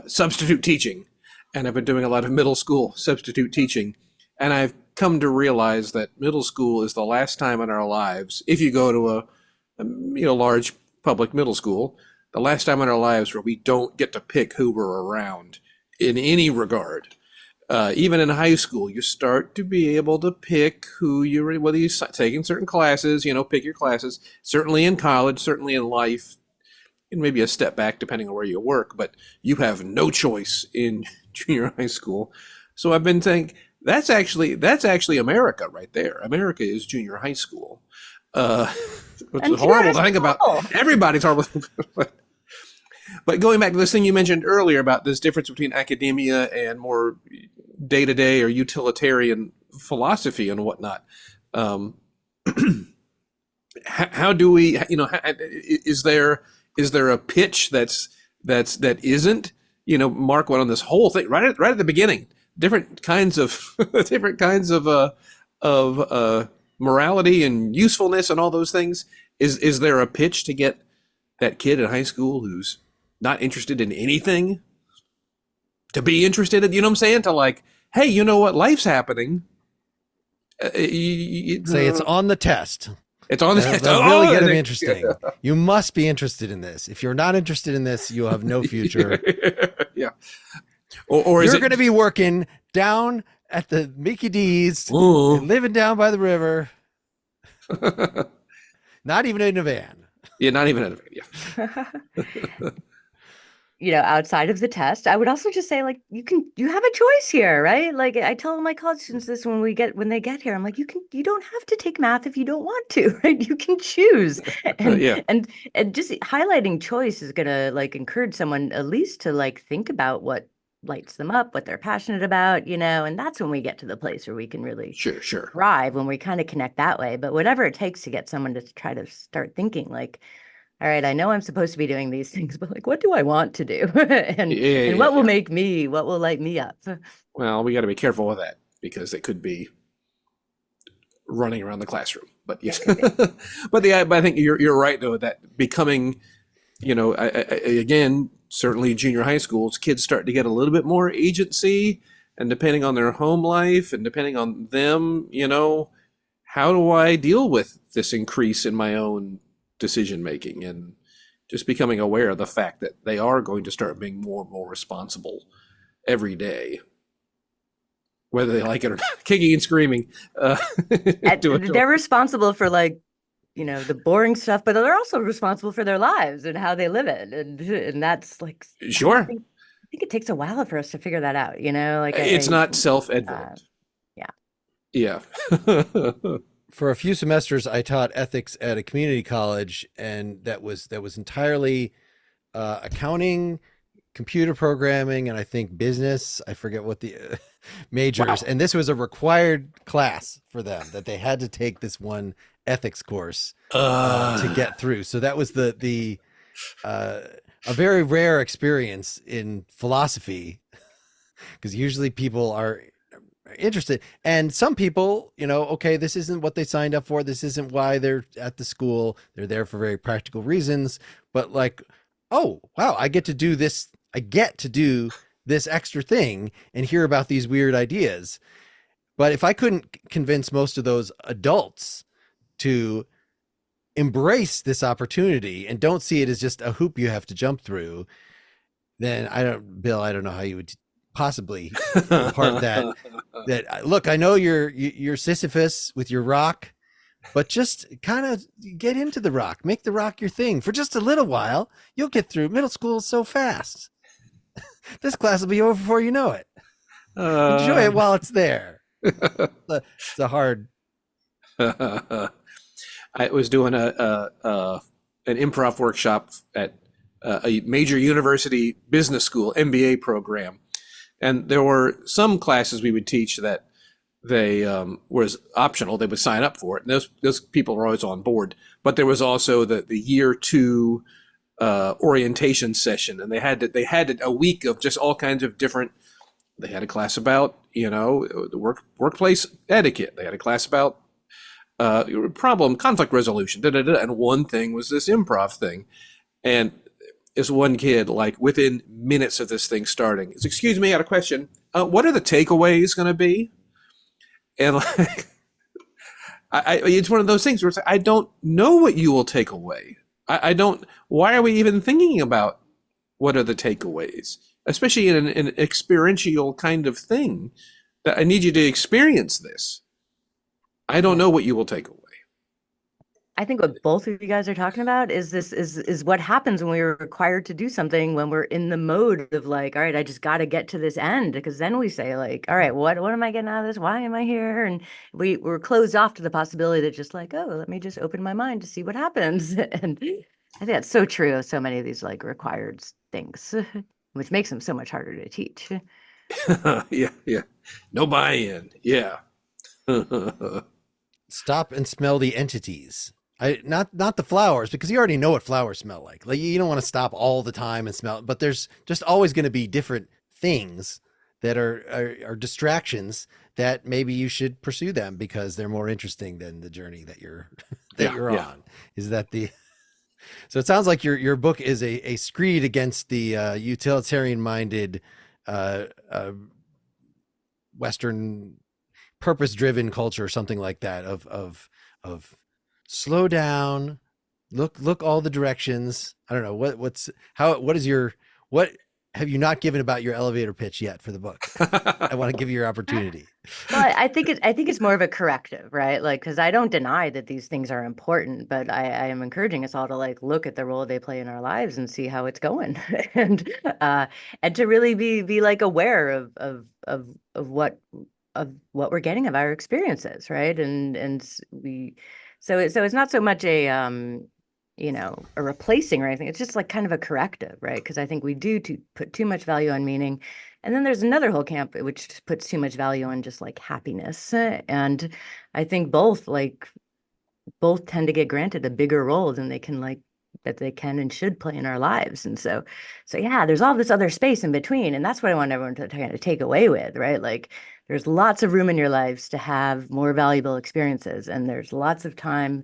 substitute teaching. And I've been doing a lot of middle school substitute teaching. And I've come to realize that middle school is the last time in our lives, if you go to a large public middle school, the last time in our lives where we don't get to pick who we're around in any regard. Even in high school, you start to be able to pick whether you're taking certain classes, pick your classes. Certainly in college, certainly in life, and maybe a step back depending on where you work, but you have no choice in junior high school. So I've been thinking that's actually America right there. America is junior high school. Which is horrible to think about. Everybody's horrible. But going back to this thing you mentioned earlier about this difference between academia and more day-to-day or utilitarian philosophy and whatnot, how do we? Is there a pitch that isn't? Mark went on this whole thing right at the beginning. Different kinds of morality and usefulness and all those things. Is there a pitch to get that kid in high school who's not interested in anything? to be interested in, you know what I'm saying? To like, hey, you know what? Life's happening. Say it's on the test. It's on the test. That'll really get them interesting. You must be interested in this. If you're not interested in this, you'll have no future. Yeah. Or you're going to be working down at the Mickey D's, living down by the river. Not even in a van. Yeah, not even in a van. Yeah. You know, outside of the test, I would also just say, like, you have a choice here, right? Like, I tell my college students this when they get here. I'm like, you don't have to take math if you don't want to, right? You can choose. And and just highlighting choice is gonna like encourage someone at least to like think about what lights them up, what they're passionate about, you know, and that's when we get to the place where we can really thrive, when we kind of connect that way. But whatever it takes to get someone to try to start thinking like, all right, I know I'm supposed to be doing these things, but like, what do I want to do? and what will make me, what will light me up? Well, we got to be careful with that because it could be running around the classroom. But yes, but I think you're right though, that becoming, you know, again, certainly junior high schools, kids start to get a little bit more agency, and depending on their home life and depending on them, you know, how do I deal with this increase in my own decision making, and just becoming aware of the fact that they are going to start being more and more responsible every day, whether they like it or not, kicking and screaming. They're responsible for, like, you know, the boring stuff, but they're also responsible for their lives and how they live it, and that's like, sure. I think it takes a while for us to figure that out, you know, like it's not self-evident. Yeah. For a few semesters, I taught ethics at a community college, and that was entirely accounting, computer programming, and I think business. I forget what the majors. Wow. And this was a required class for them, that they had to take this one ethics course to get through. So that was a very rare experience in philosophy, because usually people are interested, and some people, you know, okay, this isn't what they signed up for, this isn't why they're at the school, they're there for very practical reasons, but like, oh wow, I get to do this extra thing and hear about these weird ideas. But if I couldn't convince most of those adults to embrace this opportunity and don't see it as just a hoop you have to jump through, then I don't know how you would possibly impart that look, I know you're Sisyphus with your rock, but just kind of get into the rock, make the rock your thing for just a little while. You'll get through middle school so fast. This class will be over before you know it. Enjoy it while it's there. It's a hard. I was doing an improv workshop at a major university business school MBA program. And there were some classes we would teach that they was optional. They would sign up for it. And those people were always on board. But there was also the year 2 orientation session. And they had a week of just all kinds of different. They had a class about, you know, the workplace etiquette. They had a class about conflict resolution. And one thing was this improv thing. And this one kid, like within minutes of this thing starting, is, excuse me, I had a question. What are the takeaways going to be? And like, it's one of those things where it's like, I don't know what you will take away. I don't. Why are we even thinking about what are the takeaways, especially in an experiential kind of thing? That I need you to experience this. I don't know what you will take away. I think what both of you guys are talking about is what happens when we're required to do something, when we're in the mode of like, all right, I just got to get to this end, because then we say like, all right, what am I getting out of this? Why am I here? And we're closed off to the possibility that just like, oh, let me just open my mind to see what happens. And I think that's so true of so many of these like required things, which makes them so much harder to teach. Yeah. No buy-in. Yeah. Stop and smell the entities. Not the flowers, because you already know what flowers smell like. Like, you don't want to stop all the time and smell, but there's just always going to be different things that are distractions that maybe you should pursue them because they're more interesting than the journey that you're on. Is that so it sounds like your book is a screed against the utilitarian minded Western purpose-driven culture or something like that of slow down, look all the directions. I don't know what have you not given about your elevator pitch yet for the book? I want to give you your opportunity. Well, I think it's more of a corrective, right? Like, because I don't deny that these things are important, but I am encouraging us all to like look at the role they play in our lives and see how it's going, and to really be like aware of what we're getting of our experiences, right? So it's not so much a a replacing or anything. It's just like kind of a corrective, right? Because I think we do put too much value on meaning. And then there's another whole camp which puts too much value on just like happiness. And I think both tend to get granted a bigger role than they can and should play in our lives. And so yeah, there's all this other space in between. And that's what I want everyone to kind of take away with, right? Like there's lots of room in your lives to have more valuable experiences. And there's lots of time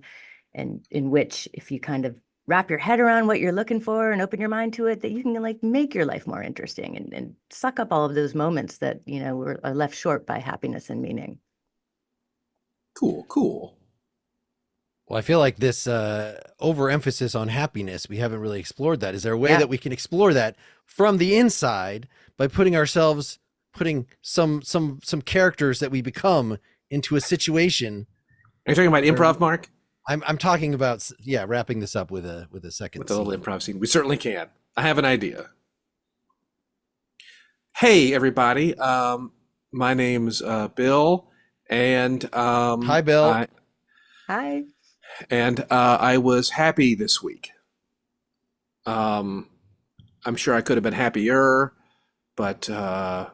and in which if you kind of wrap your head around what you're looking for and open your mind to it, that you can like make your life more interesting and suck up all of those moments that, are left short by happiness and meaning. Cool. Well, I feel like this overemphasis on happiness, we haven't really explored that. Is there a way that we can explore that from the inside by putting some characters that we become into a situation? Are you talking about improv, Mark? I'm talking about wrapping this up with a second with a little improv scene. We certainly can. I have an idea. Hey everybody, my name's Bill, and hi Bill. Hi. And I was happy this week. I'm sure I could have been happier, but I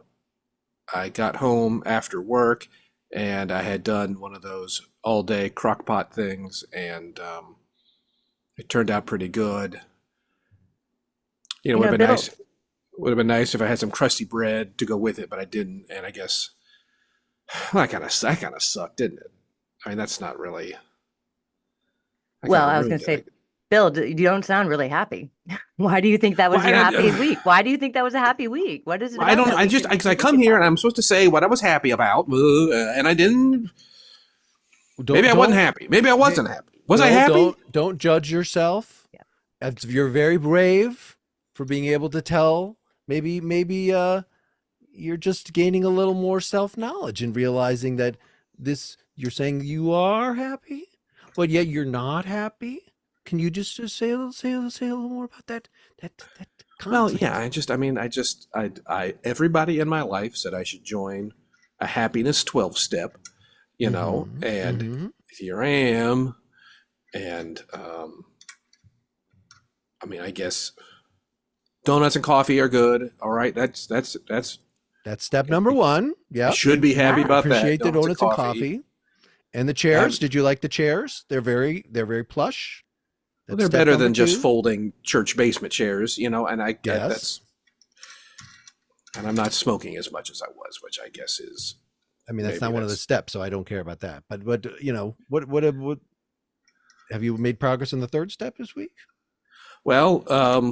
got home after work and I had done one of those all-day crockpot things, and it turned out pretty good. Would have been nice. Would have been nice if I had some crusty bread to go with it, but I didn't, and I guess that kind of sucked, didn't it? I mean, that's not really. Well, I was going to say, Bill, you don't sound really happy. Why do you think that was your happy week? Why do you think that was a happy week? What is it? I don't. I just because I come here and I'm supposed to say what I was happy about, and I didn't. Maybe I wasn't happy. Maybe I wasn't happy. Was I happy? Don't judge yourself. Yeah. You're very brave for being able to tell. Maybe you're just gaining a little more self-knowledge and realizing that you're saying you are happy, but yet you're not happy. Can you just say a little more about that concept? Well, yeah. I everybody in my life said I should join a happiness 12-step. And here I am, and I guess donuts and coffee are good. All right, that's step number one. Yeah, should be happy about that. Appreciate the donuts and coffee, and the chairs. Did you like the chairs? They're very plush. Well, they're better than just folding church basement chairs, and I yes. And I'm not smoking as much as I was, which I guess is. That's not one of the steps, so I don't care about that. But what have you made progress in the third step this week? Well,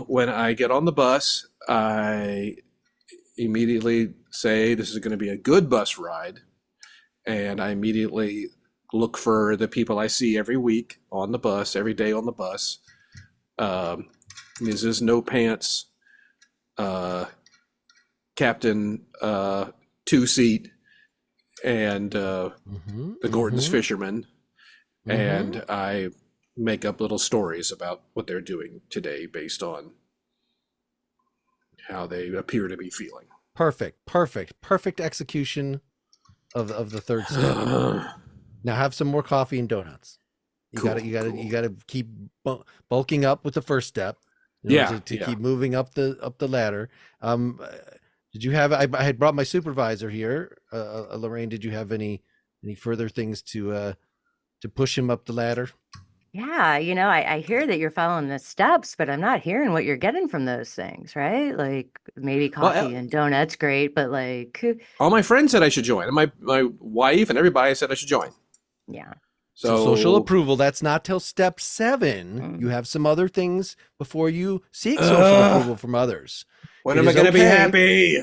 when I get on the bus, I immediately say this is going to be a good bus ride, and I immediately look for the people I see every week on the bus, every day on the bus. Mrs. No Pants, Captain 2-seat, and the Gordon's Fisherman, and I make up little stories about what they're doing today based on how they appear to be feeling. Perfect execution of the third step. Now have some more coffee and donuts. You gotta keep bulking up with the first step. To keep moving up the ladder. Did you have? I had brought my supervisor here, Lorraine. Did you have any further things to push him up the ladder? Yeah, I hear that you're following the steps, but I'm not hearing what you're getting from those things, right? Like maybe coffee and donuts, great, but like all my friends said I should join, and my wife and everybody said I should join. Yeah. So social approval, that's not till step 7. You have some other things before you seek social approval from others. When am I going to be happy?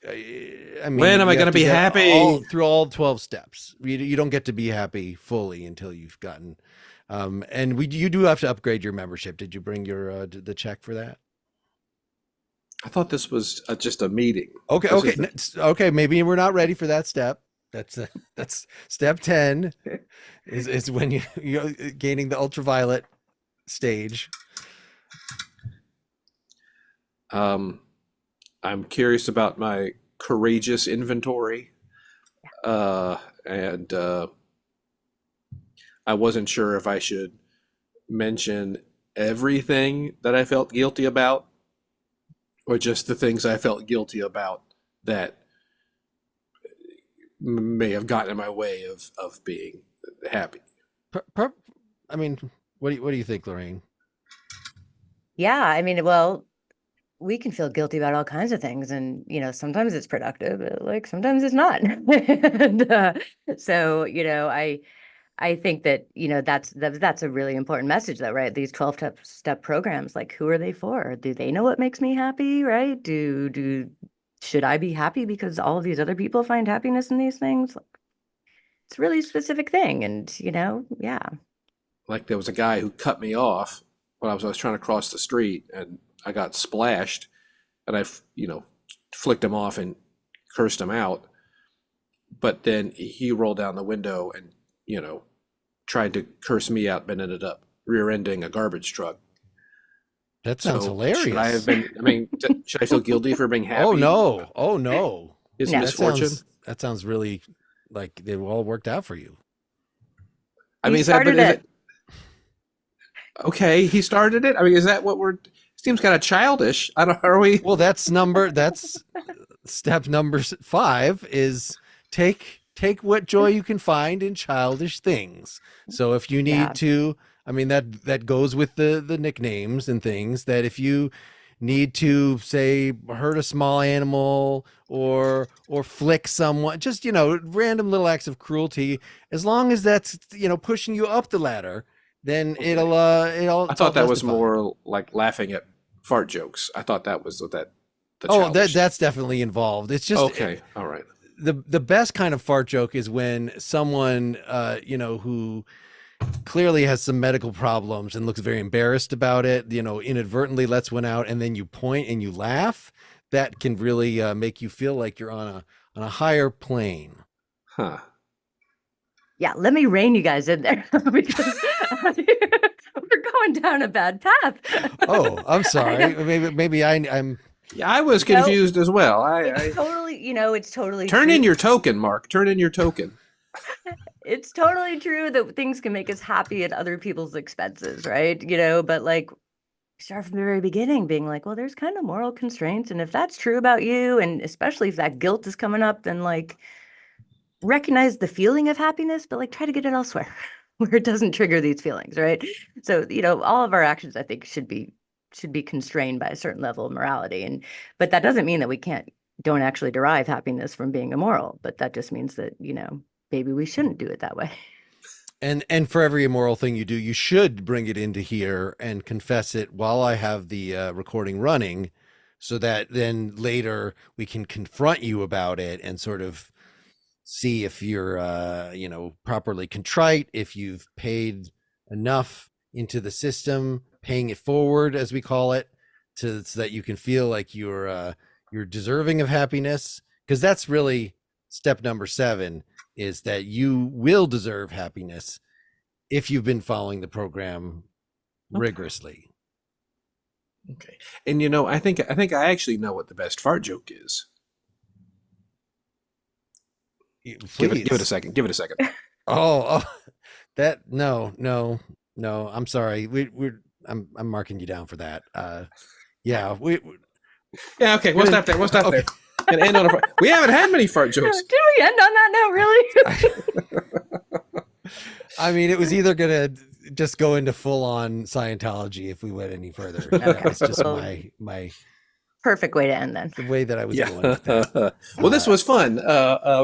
I mean, when am I you going have to be get happy? through all 12 steps. You don't get to be happy fully until you've gotten, and you do have to upgrade your membership. Did you bring your the check for that? I thought this was just a meeting. Okay, This okay, is okay. Maybe we're not ready for that step. That's step 10 is when you're gaining the ultraviolet stage. I'm curious about my courageous inventory. And I wasn't sure if I should mention everything that I felt guilty about or just the things I felt guilty about that may have gotten in my way of being happy. I mean, what do you think, Lorraine? Yeah, I mean, well, we can feel guilty about all kinds of things, and sometimes it's productive, but, like, sometimes it's not. And so I think that that's a really important message, though, right? These 12-step programs, like, who are they for? Do they know what makes me happy, right? Should I be happy because all of these other people find happiness in these things? Like, it's a really specific thing, and yeah. Like there was a guy who cut me off when I was trying to cross the street, and I got splashed, and I flicked him off and cursed him out. But then he rolled down the window and tried to curse me out, but ended up rear-ending a garbage truck. That sounds hilarious. Should I have been? I mean, should I feel guilty for being happy? Oh no! Oh no! His No. misfortune. That sounds really like they all worked out for you. I mean, okay, he started it. I mean, is that what we're? Seems kind of childish. I don't. Are we? Well, that's step number 5 is take what joy you can find in childish things. So if you need to, I mean, that goes with the nicknames and things, that if you need to, say, hurt a small animal or flick someone, just random little acts of cruelty, as long as that's pushing you up the ladder, then it'll I thought that was more like laughing at fart jokes. I thought that was what that. That's definitely involved. It's just okay. All right. The best kind of fart joke is when someone who clearly has some medical problems and looks very embarrassed about it, inadvertently lets one out, and then you point and you laugh. That can really make you feel like you're on a higher plane. Huh. Yeah, let me rein you guys in there because we're going down a bad path. Oh, I'm sorry. Maybe I'm. Yeah, I was confused as well. It's totally turn true. in your token, Mark. Turn in your token. It's totally true that things can make us happy at other people's expenses, right? But like, start from the very beginning, being like, well, there's kind of moral constraints, and if that's true about you, and especially if that guilt is coming up, then like, recognize the feeling of happiness, but like, try to get it elsewhere where it doesn't trigger these feelings, right? So all of our actions, I think, should be constrained by a certain level of morality, but that doesn't mean that we don't actually derive happiness from being immoral, but that just means that maybe we shouldn't do it that way. And for every immoral thing you do, you should bring it into here and confess it while I have the recording running, so that then later we can confront you about it and sort of see if you're properly contrite, if you've paid enough into the system, paying it forward, as we call it, so that you can feel like you're deserving of happiness. Because that's really step number 7, is that you will deserve happiness if you've been following the program rigorously. Okay. And I think I actually know what the best fart joke is. Give it a second. Give it a second. Oh, that no. I'm sorry. I'm marking you down for that. Yeah. Yeah. Okay. We'll stop there. There. And end on a. We haven't had many fart jokes. Did we end on that note? Really? I mean, it was either gonna just go into full on Scientology if we went any further. That was just my perfect way to end then. The way that I was going with that. Well, this was fun.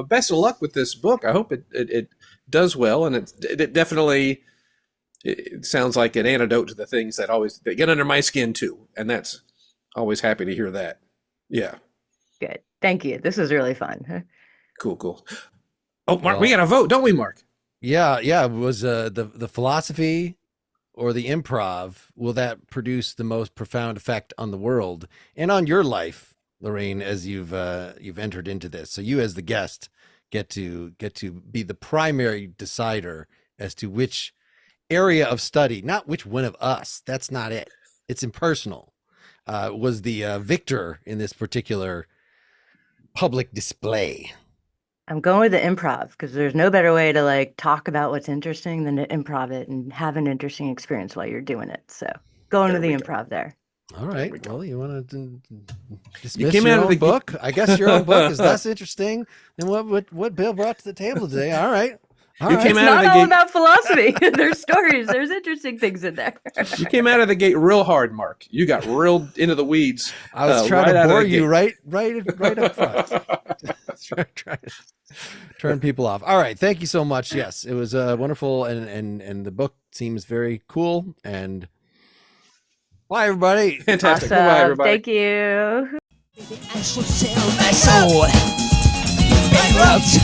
Best of luck with this book. I hope it does well, and it definitely it sounds like an antidote to the things that get under my skin too, and that's always happy to hear that. Yeah. Good. Thank you. This was really fun. Cool. Oh, Mark, we got to vote, don't we, Mark? Yeah. It was the philosophy or the improv, will that produce the most profound effect on the world and on your life, Lorraine, as you've entered into this? So you, as the guest, get to be the primary decider as to which area of study, not which one of us. That's not it. It's impersonal. Was the victor in this particular public display. I'm going with the improv because there's no better way to like talk about what's interesting than to improv it and have an interesting experience while you're doing it. So going with the improv there. All right. Well, you want to dismiss You came your out of own the book? I guess your own book is less interesting than what Bill brought to the table today. All right. You came It's out of not the all gate. about philosophy. There's stories. There's interesting things in there. You came out of the gate real hard, Mark. You got real into the weeds. I was trying to bore you right up front. trying to turn people off. All right. Thank you so much. Yes, it was wonderful, and the book seems very cool. And bye, everybody. Fantastic. Awesome. Bye, everybody. Thank you. I should sell my soul. Bankrupt.